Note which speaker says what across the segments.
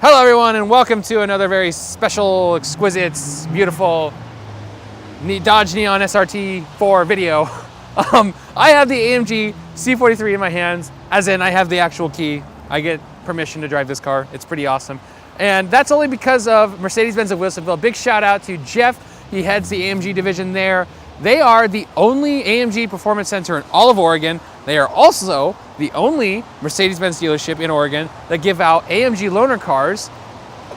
Speaker 1: Hello everyone and welcome to another very special, exquisite, beautiful Dodge Neon SRT4 video. I have the AMG C43 in my hands, as in I have the actual key. I get permission to drive this car. It's pretty awesome. And that's only because of Mercedes-Benz of Wilsonville. Big shout out to Jeff. He heads the AMG division there. They are the only AMG performance center in all of Oregon. They are also the only Mercedes-Benz dealership in Oregon that give out AMG loaner cars,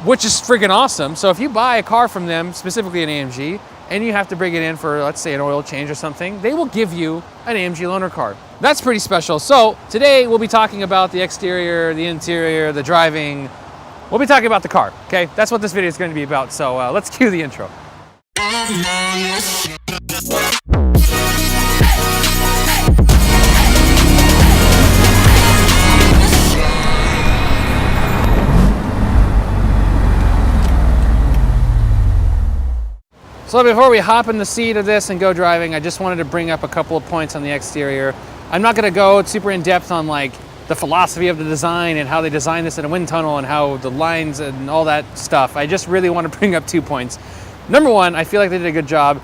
Speaker 1: which is friggin' awesome. So if you buy a car from them, specifically an AMG, and you have to bring it in for, let's say, an oil change or something, they will give you an AMG loaner car. That's pretty special. So today we'll be talking about the exterior, the interior, the driving. We'll be talking about the car, okay? That's what this video is going to be about. So let's cue the intro. So before we hop in the seat of this and go driving, I just wanted to bring up a couple of points on the exterior. I'm not gonna go super in depth on like the philosophy of the design and how they designed this in a wind tunnel and how the lines and all that stuff. I just really want to bring up 2 points. Number one, I feel like they did a good job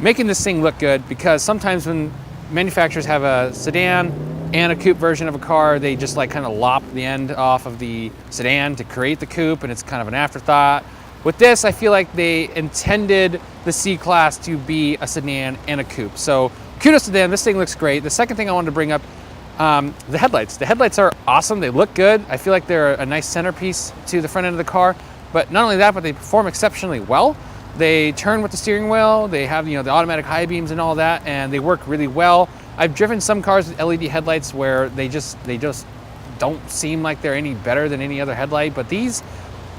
Speaker 1: making this thing look good, because sometimes when manufacturers have a sedan and a coupe version of a car, they just like kind of lop the end off of the sedan to create the coupe, and it's kind of an afterthought. With this, I feel like they intended the C-Class to be a sedan and a coupe. So kudos to them, this thing looks great. The second thing I wanted to bring up, the headlights. The headlights are awesome, they look good. I feel like they're a nice centerpiece to the front end of the car. But not only that, but they perform exceptionally well. They turn with the steering wheel, they have the automatic high beams and all that, and they work really well. I've driven some cars with LED headlights where they just don't seem like they're any better than any other headlight, but these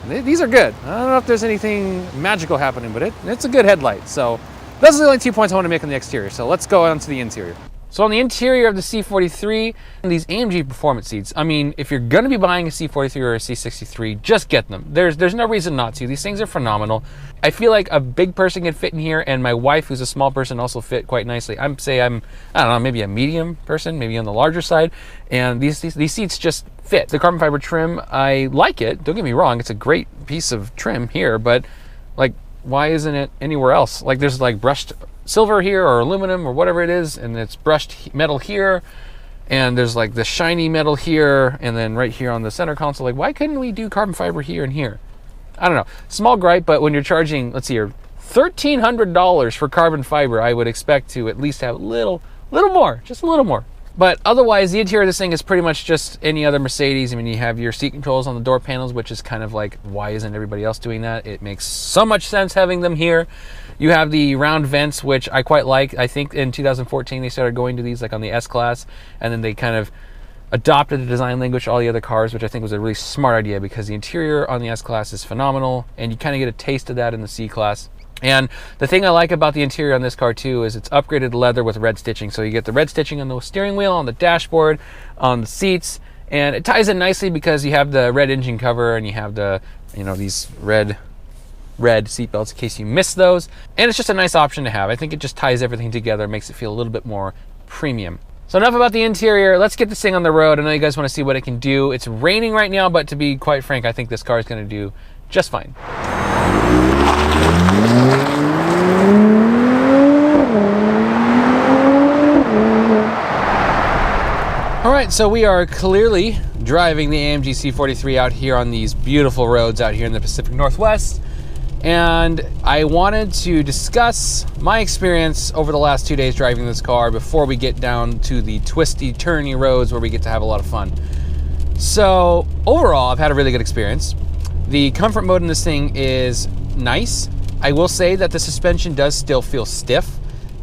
Speaker 1: are good. I don't know if there's anything magical happening, but it's a good headlight. So those are the only 2 points I want to make on the exterior. So let's go on to the interior. So on the interior of the C43, these AMG performance seats, I mean, if you're gonna be buying a C43 or a C63, just get them. There's no reason not to. These things are phenomenal. I feel like a big person can fit in here, and my wife, who's a small person, also fit quite nicely. I don't know, maybe a medium person, maybe on the larger side, and these seats just fit. The carbon fiber trim, I like it. Don't get me wrong, it's a great piece of trim here, but like, why isn't it anywhere else? Like, there's like brushed silver here or aluminum or whatever it is, and it's brushed metal here, and there's like the shiny metal here, and then right here on the center console. Like, why couldn't we do carbon fiber here and here? I don't know, small gripe, but when you're charging, let's see here, $1,300 for carbon fiber, I would expect to at least have a little more, just a little more. But otherwise, the interior of this thing is pretty much just any other Mercedes. I mean, you have your seat controls on the door panels, which is kind of like, why isn't everybody else doing that? It makes so much sense having them here. You have the round vents, which I quite like. I think in 2014, they started going to these like on the S-Class, and then they kind of adopted the design language to all the other cars, which I think was a really smart idea, because the interior on the S-Class is phenomenal, and you kind of get a taste of that in the C-Class. And the thing I like about the interior on this car too is it's upgraded leather with red stitching. So you get the red stitching on the steering wheel, on the dashboard, on the seats, and it ties in nicely because you have the red engine cover and you have the, these red seat belts in case you miss those. And it's just a nice option to have. I think it just ties everything together, makes it feel a little bit more premium. So enough about the interior. Let's get this thing on the road. I know you guys want to see what it can do. It's raining right now, but to be quite frank, I think this car is going to do just fine. All right, so we are clearly driving the AMG C43 out here on these beautiful roads out here in the Pacific Northwest. And I wanted to discuss my experience over the last 2 days driving this car before we get down to the twisty, turny roads where we get to have a lot of fun. So overall, I've had a really good experience. The comfort mode in this thing is nice. I will say that the suspension does still feel stiff,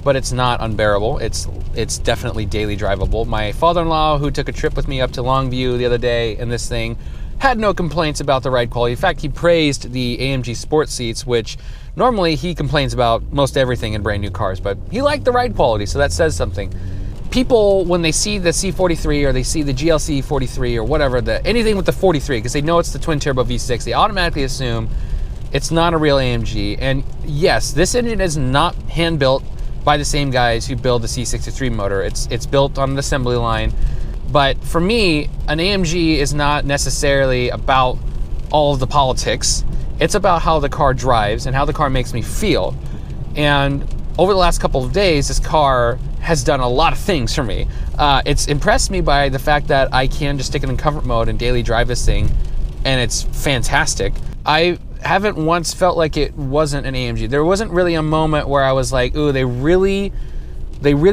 Speaker 1: but it's not unbearable. It's definitely daily drivable. My father-in-law, who took a trip with me up to Longview the other day in this thing, had no complaints about the ride quality. In fact, he praised the AMG Sport seats, which normally he complains about most everything in brand new cars, but he liked the ride quality, so that says something. People, when they see the C43 or they see the GLC 43 or whatever, anything with the 43, because they know it's the twin turbo V6, they automatically assume it's not a real AMG. And yes, this engine is not hand built by the same guys who build the C63 motor. It's built on an assembly line. But for me, an AMG is not necessarily about all of the politics. It's about how the car drives and how the car makes me feel. And over the last couple of days, this car has done a lot of things for me. It's impressed me by the fact that I can just stick it in comfort mode and daily drive this thing, and it's fantastic. I haven't once felt like it wasn't an AMG. There wasn't really a moment where I was like, ooh, they really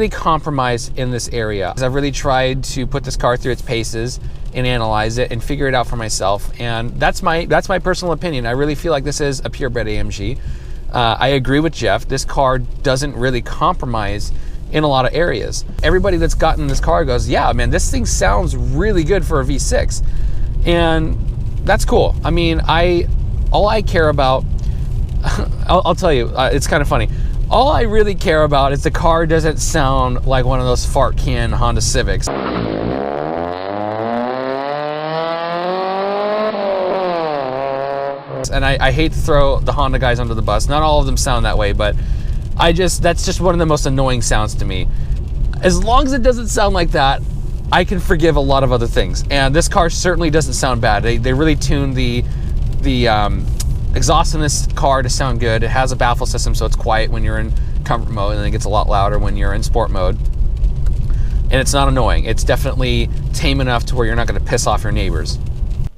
Speaker 1: compromised in this area. I've really tried to put this car through its paces and analyze it and figure it out for myself. And that's my personal opinion. I really feel like this is a purebred AMG. I agree with Jeff. This car doesn't really compromise in a lot of areas. Everybody that's gotten this car goes, yeah, man, this thing sounds really good for a V6. And that's cool. I mean, all I care about, I'll tell you, it's kind of funny. All I really care about is the car doesn't sound like one of those fart can Honda Civics. And I hate to throw the Honda guys under the bus. Not all of them sound that way, but that's just one of the most annoying sounds to me. As long as it doesn't sound like that, I can forgive a lot of other things. And this car certainly doesn't sound bad. They really tuned the exhaust in this car to sound good. It has a baffle system, so it's quiet when you're in comfort mode, and it gets a lot louder when you're in sport mode. And it's not annoying. It's definitely tame enough to where you're not going to piss off your neighbors.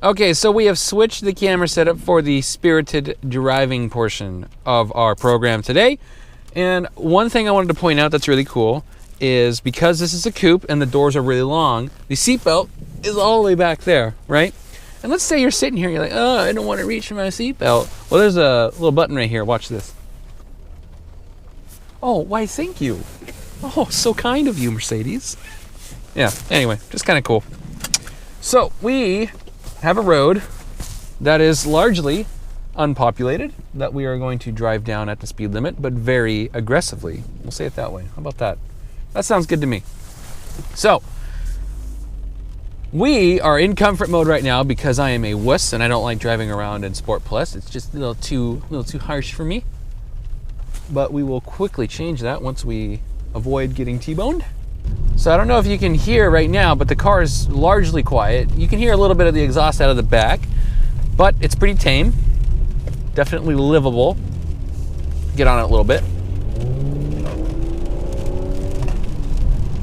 Speaker 1: Okay, so we have switched the camera setup for the spirited driving portion of our program today. And one thing I wanted to point out that's really cool is because this is a coupe and the doors are really long, the seatbelt is all the way back there, right? And let's say you're sitting here and you're like, oh, I don't want to reach for my seatbelt. Well, there's a little button right here. Watch this. Oh, why, thank you. Oh, so kind of you, Mercedes. Yeah, anyway, just kind of cool. So we have a road that is largely unpopulated that we are going to drive down at the speed limit, but very aggressively. We'll say it that way. How about that? That sounds good to me. So we are in comfort mode right now because I am a wuss and I don't like driving around in Sport Plus. It's just a little too harsh for me. But we will quickly change that once we avoid getting T-boned. So I don't know if you can hear right now, but the car is largely quiet. You can hear a little bit of the exhaust out of the back, but it's pretty tame. Definitely livable. Get on it a little bit.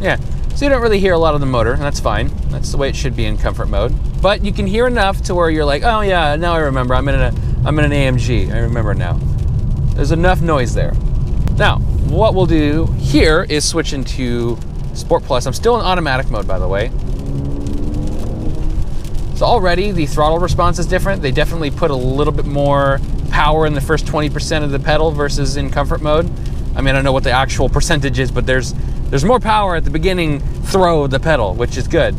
Speaker 1: Yeah. So you don't really hear a lot of the motor, and that's fine. That's the way it should be in comfort mode. But you can hear enough to where you're like, oh yeah, now I remember. I'm in an AMG. I remember now. There's enough noise there. Now, what we'll do here is switch into Sport Plus. I'm still in automatic mode, by the way. So already the throttle response is different. They definitely put a little bit more power in the first 20% of the pedal versus in comfort mode. I mean, I don't know what the actual percentage is, but there's more power at the beginning throw of the pedal, which is good.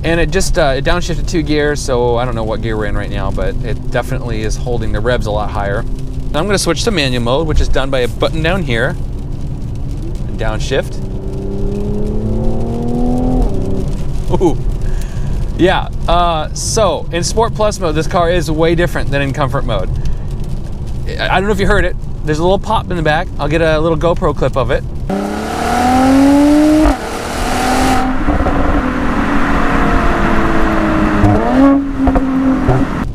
Speaker 1: And it just it downshifted 2 gears, so I don't know what gear we're in right now, but it definitely is holding the revs a lot higher. Now I'm going to switch to manual mode, which is done by a button down here, and downshift. Ooh. Yeah, so in Sport Plus mode, this car is way different than in comfort mode. I don't know if you heard it. There's a little pop in the back. I'll get a little GoPro clip of it.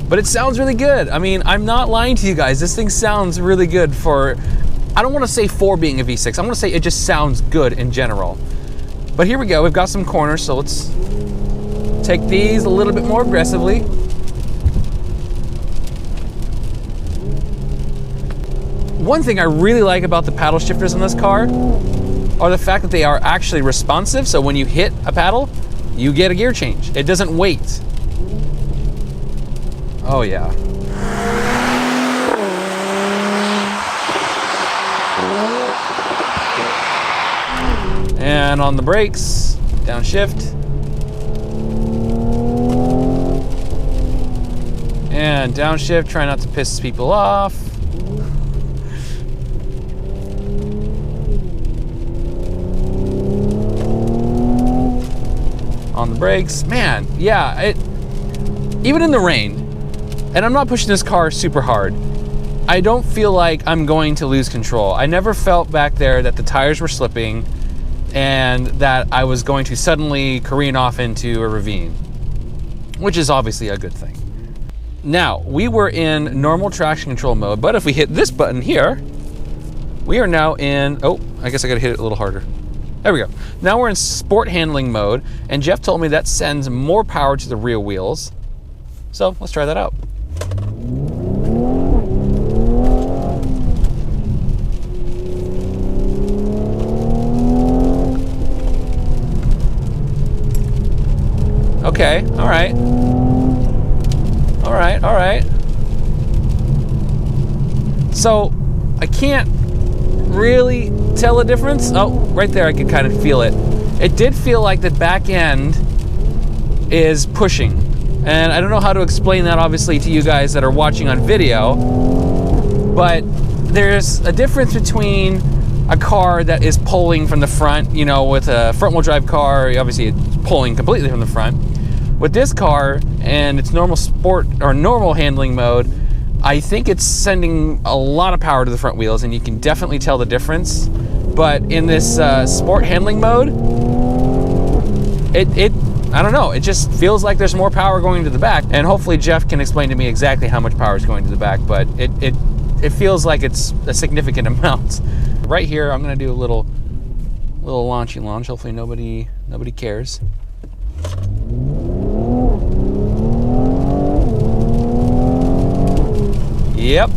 Speaker 1: But it sounds really good. I mean, I'm not lying to you guys. This thing sounds really good for, I don't want to say for being a V6. I want to say it just sounds good in general. But here we go. We've got some corners, so let's take these a little bit more aggressively. One thing I really like about the paddle shifters in this car are the fact that they are actually responsive. So when you hit a paddle, you get a gear change. It doesn't wait. Oh yeah. And on the brakes, downshift. And downshift, try not to piss people off. On the brakes, man, yeah, even in the rain, and I'm not pushing this car super hard, I don't feel like I'm going to lose control. I never felt back there that the tires were slipping and that I was going to suddenly careen off into a ravine, which is obviously a good thing. Now, we were in normal traction control mode, but if we hit this button here, we are now in, oh, I guess I gotta hit it a little harder. There we go. Now we're in sport handling mode, and Jeff told me that sends more power to the rear wheels. So let's try that out. Okay, all right. All right, all right. So I can't really tell a difference. Oh, right there I could kind of feel it. It did feel like the back end is pushing. And I don't know how to explain that obviously to you guys that are watching on video, but there's a difference between a car that is pulling from the front, you know, with a front wheel drive car, obviously it's pulling completely from the front. With this car and its normal sport or normal handling mode, I think it's sending a lot of power to the front wheels, and you can definitely tell the difference. But in this sport handling mode, I don't know, it just feels like there's more power going to the back. And hopefully Jeff can explain to me exactly how much power is going to the back, but it feels like it's a significant amount. Right here, I'm gonna do a little launchy launch. Hopefully nobody cares. Yep,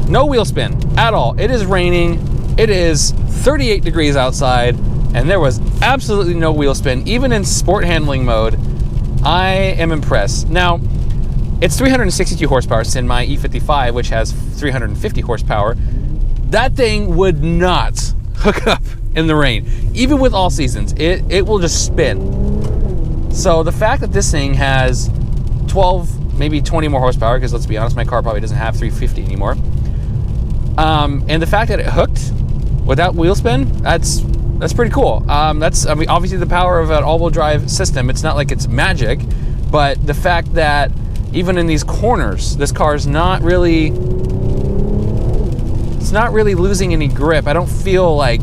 Speaker 1: no wheel spin at all. It is raining, it is 38 degrees outside, and there was absolutely no wheel spin, even in sport handling mode. I am impressed. Now, it's 362 horsepower. It's in my E55, which has 350 horsepower. That thing would not hook up in the rain. Even with all seasons, it will just spin. So the fact that this thing has 12, maybe 20 more horsepower, because let's be honest, my car probably doesn't have 350 anymore. And the fact that it hooked without wheel spin, that's pretty cool. That's, I mean, obviously the power of an all-wheel drive system. It's not like it's magic, but the fact that even in these corners, this car is not really, it's not really losing any grip. I don't feel like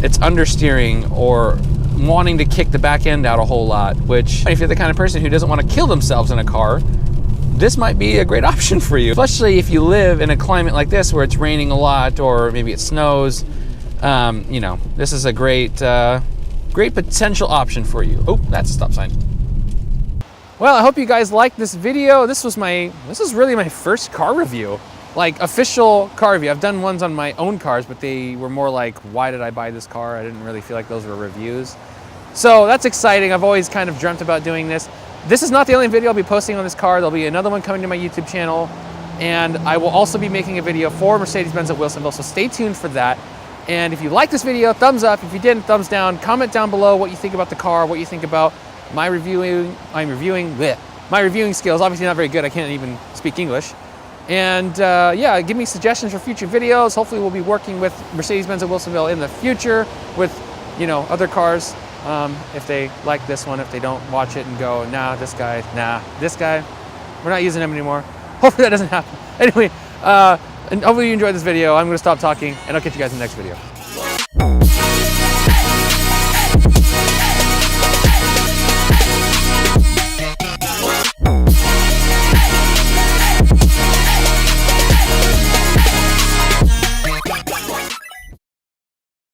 Speaker 1: it's understeering or wanting to kick the back end out a whole lot, which if you're the kind of person who doesn't want to kill themselves in a car, this might be a great option for you, especially if you live in a climate like this where it's raining a lot or maybe it snows. You know, this is a great potential option for you. Oh, that's a stop sign. Well, I hope you guys liked this video. This is really my first car review, like official car review. I've done ones on my own cars, but they were more like, why did I buy this car? I didn't really feel like those were reviews. So that's exciting. I've always kind of dreamt about doing this. This is not the only video I'll be posting on this car. There'll be another one coming to my YouTube channel, and I will also be making a video for Mercedes-Benz of Wilsonville, so stay tuned for that. And if you like this video, thumbs up. If you didn't, thumbs down. Comment down below what you think about the car, what you think about my reviewing skills. Obviously not very good. I can't even speak English. And yeah, give me suggestions for future videos. Hopefully we'll be working with Mercedes-Benz of Wilsonville in the future with, you know, other cars. If they like this one, if they don't, watch it and go, nah, this guy, we're not using him anymore. Hopefully that doesn't happen. Anyway, and hopefully you enjoyed this video. I'm going to stop talking, and I'll catch you guys in the next video.